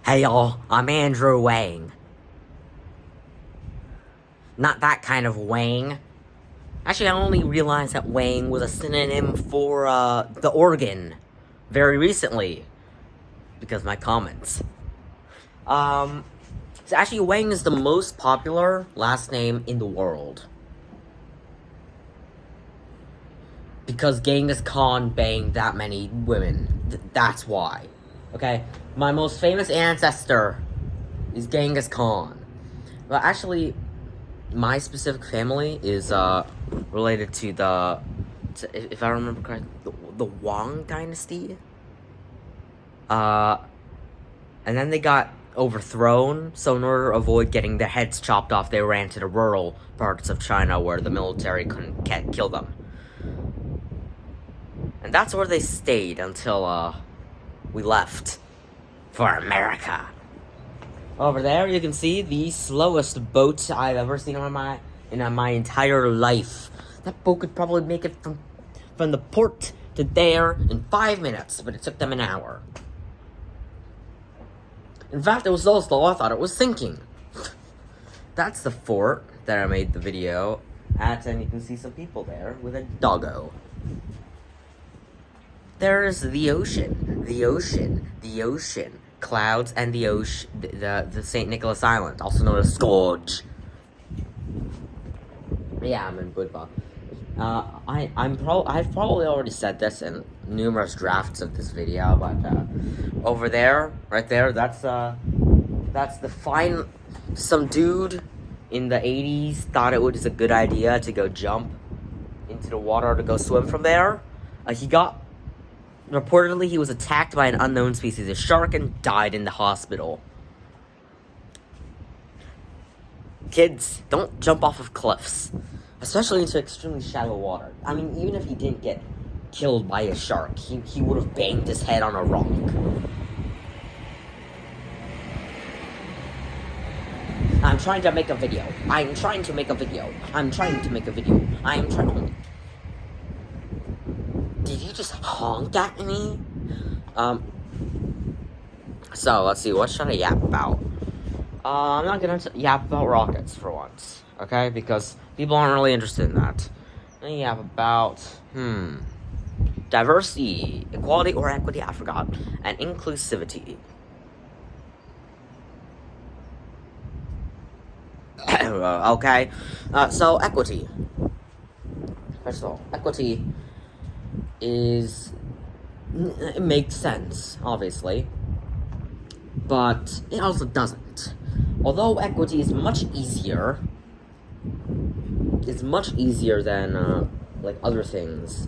Hey y'all, I'm Andrew Wang. Not that kind of Wang. Actually, I only realized that Wang was a synonym for, the organ very recently. Because of my comments. So actually, Wang is the most popular last name in the world. Because Genghis Khan banged that many women. That's why. Okay? My most famous ancestor is Genghis Khan. Well, actually, my specific family is related to if I remember correctly, the Wang dynasty. And then they got overthrown, so in order to avoid getting their heads chopped off, they ran to the rural parts of China where the military couldn't kill them. And that's where they stayed until we left for America. Over there, you can see the slowest boat I've ever seen in my entire life. That boat could probably make it from the port to there in 5 minutes, but it took them an hour. In fact, it was so slow, I thought it was sinking. That's the fort that I made the video at, and you can see some people there with a doggo. There's the ocean, clouds, and the ocean, the St. Nicholas Island, also known as Scourge. Yeah, I'm in Budva. I've probably already said this in numerous drafts of this video, but over there, right there, that's the fine. Some dude in the 80s thought it was a good idea to go jump into the water to go swim from there. Reportedly, he was attacked by an unknown species of shark and died in the hospital. Kids, don't jump off of cliffs. Especially into extremely shallow water. I mean, even if he didn't get killed by a shark, he would have banged his head on a rock. I'm trying to make a video. Did you just honk at me? So, let's see, what should I yap about? I'm not gonna yap about rockets for once, okay? Because people aren't really interested in that. I'm gonna yap about, diversity, equality, or equity, I forgot, and inclusivity. Okay, so equity. First of all, equity it makes sense, obviously, but it also doesn't. Although equity is much easier, than, like, other things.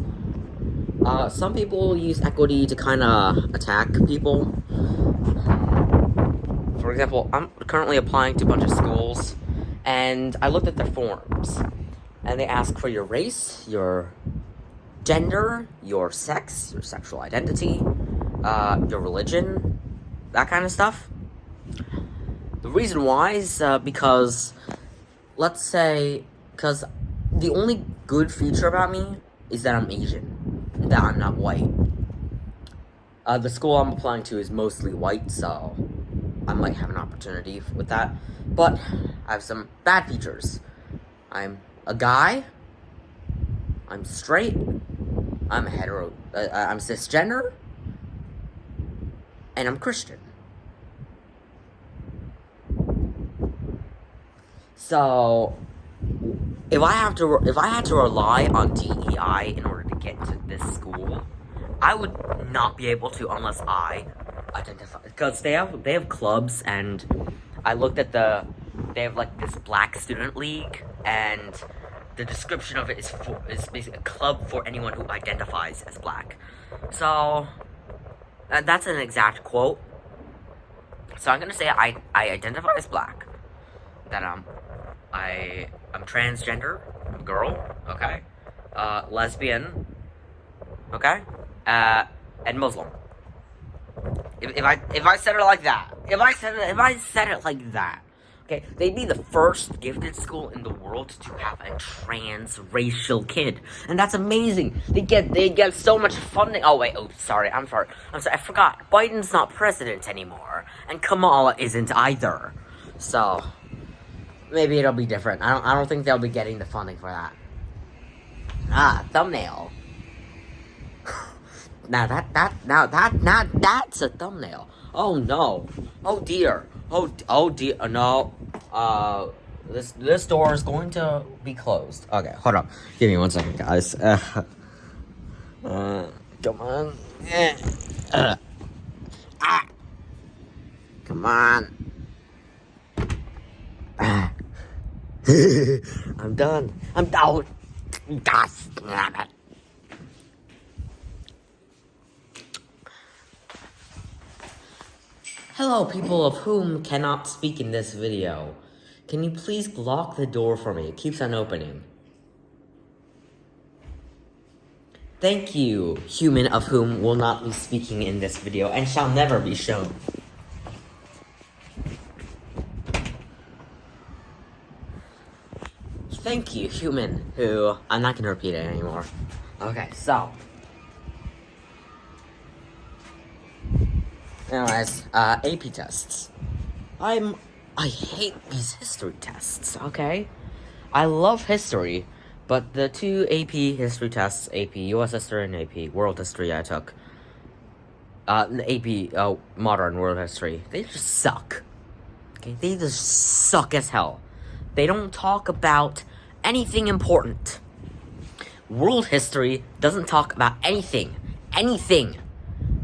Some people use equity to kind of attack people. For example, I'm currently applying to a bunch of schools, and I looked at their forms, and they ask for your race, your gender, your sex, your sexual identity, your religion, that kind of stuff. The reason why is because, because the only good feature about me is that I'm Asian, that I'm not white. The school I'm applying to is mostly white, so I might have an opportunity with that. But I have some bad features. I'm a guy, I'm straight, I'm I'm cisgender, and I'm Christian. So, if I had to rely on DEI in order to get to this school, I would not be able to unless I identify, because they have clubs, and I looked at they have, like, this Black Student League, and the description of it is basically a club for anyone who identifies as black. So, that's an exact quote. So I'm gonna say I identify as black. That I'm transgender, I'm a girl, okay? Lesbian, okay? And Muslim. If I said it like that, Okay, they'd be the first gifted school in the world to have a transracial kid, and that's amazing. They get so much funding. Oh wait, I'm sorry. I forgot. Biden's not president anymore, and Kamala isn't either. So maybe it'll be different. I don't think they'll be getting the funding for that. Thumbnail. That's a thumbnail. Oh no. Oh dear. Oh dear. No. This door is going to be closed. Okay, hold on. Give me 1 second, guys. Come on. Come on. I'm done. I'm out. Hello, people of whom cannot speak in this video. Can you please lock the door for me? It keeps on opening. Thank you, human of whom will not be speaking in this video and shall never be shown. Thank you, human, who... I'm not gonna repeat it anymore. Okay, so... Anyways, AP tests. I hate these history tests, okay? I love history, but the two AP history tests, AP US History and AP World History I took, AP Modern World History, they just suck. Okay, they just suck as hell. They don't talk about anything important. World history doesn't talk about anything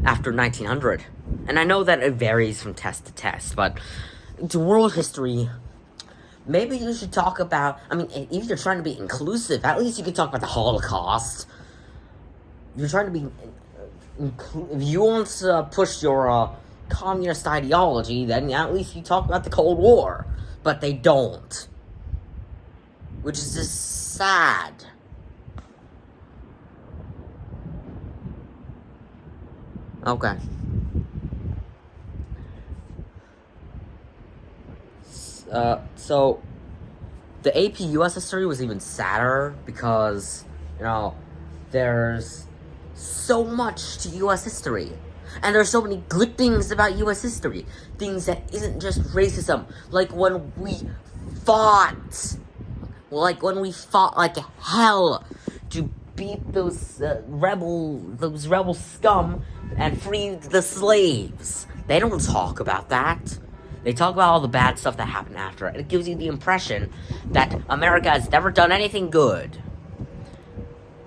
after 1900. And I know that it varies from test to test, but it's world history. Maybe you should talk about, I mean, if you're trying to be inclusive, at least you can talk about the Holocaust. If you're trying to be, if you want to push your communist ideology, then at least you talk about the Cold War. But they don't. Which is just sad. Okay. So, the AP US History was even sadder because, you know, there's so much to US history. And there's so many good things about US history. Things that isn't just racism. Like when we fought like hell to beat those rebel scum and free the slaves. They don't talk about that. They talk about all the bad stuff that happened after it. It gives you the impression that America has never done anything good.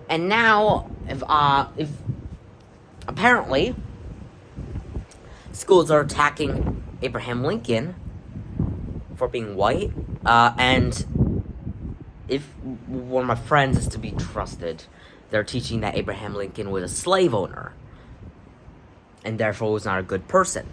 And now, if apparently schools are attacking Abraham Lincoln for being white, and if one of my friends is to be trusted, they're teaching that Abraham Lincoln was a slave owner, and therefore was not a good person.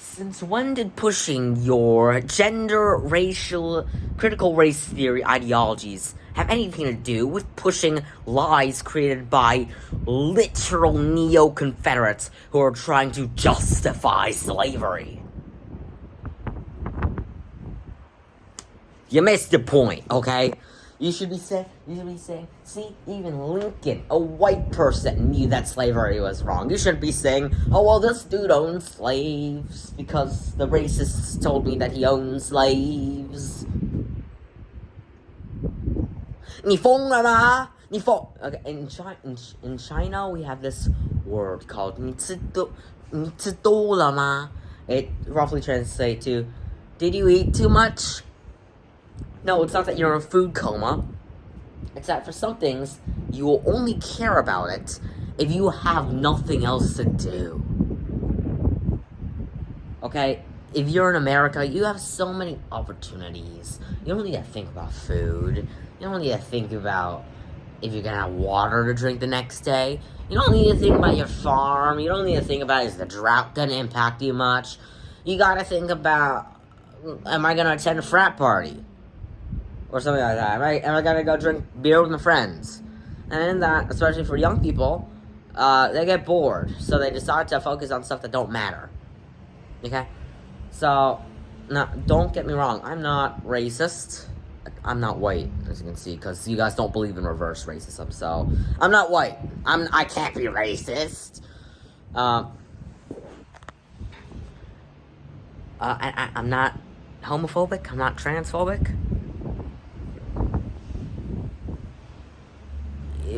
Since when did pushing your gender, racial, critical race theory ideologies have anything to do with pushing lies created by literal neo-Confederates who are trying to justify slavery? You missed the point, okay? You should be saying, see, even Lincoln, a white person, knew that slavery was wrong. You shouldn't be saying, oh, well, this dude owns slaves because the racists told me that he owns slaves. 你疯了吗? Okay, in China, we have this word called 你吃多了吗? It roughly translates to, did you eat too much? No, it's not that you're in a food coma. It's that for some things, you will only care about it if you have nothing else to do. Okay? If you're in America, you have so many opportunities. You don't need to think about food. You don't need to think about if you're gonna have water to drink the next day. You don't need to think about your farm. You don't need to think about, is the drought gonna impact you much? You gotta think about, am I gonna attend a frat party? Or something like that. Am I gonna go drink beer with my friends? And in that, especially for young people, they get bored. So they decide to focus on stuff that don't matter. Okay? So, now, don't get me wrong, I'm not racist. I'm not white, as you can see, because you guys don't believe in reverse racism, so I'm not white. I can't be racist. I'm not homophobic. I'm not transphobic.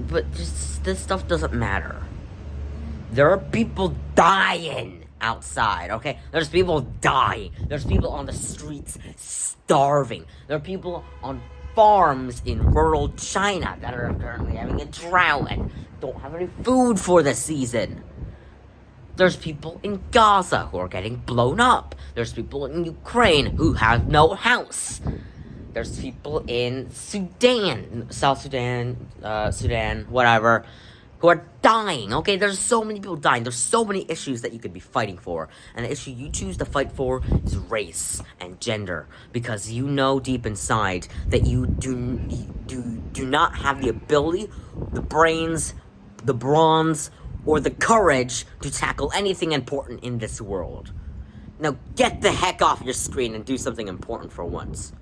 But just this stuff doesn't matter. There are people dying outside, okay? There's people dying. There's people on the streets starving. There are people on farms in rural China that are currently having a drought and don't have any food for the season. There's people in Gaza who are getting blown up. There's people in Ukraine who have no house. There's people in Sudan, South Sudan, Sudan, whatever, who are dying, okay? There's so many people dying. There's so many issues that you could be fighting for. And the issue you choose to fight for is race and gender. Because you know deep inside that you do not have the ability, the brains, the bronze, or the courage to tackle anything important in this world. Now get the heck off your screen and do something important for once.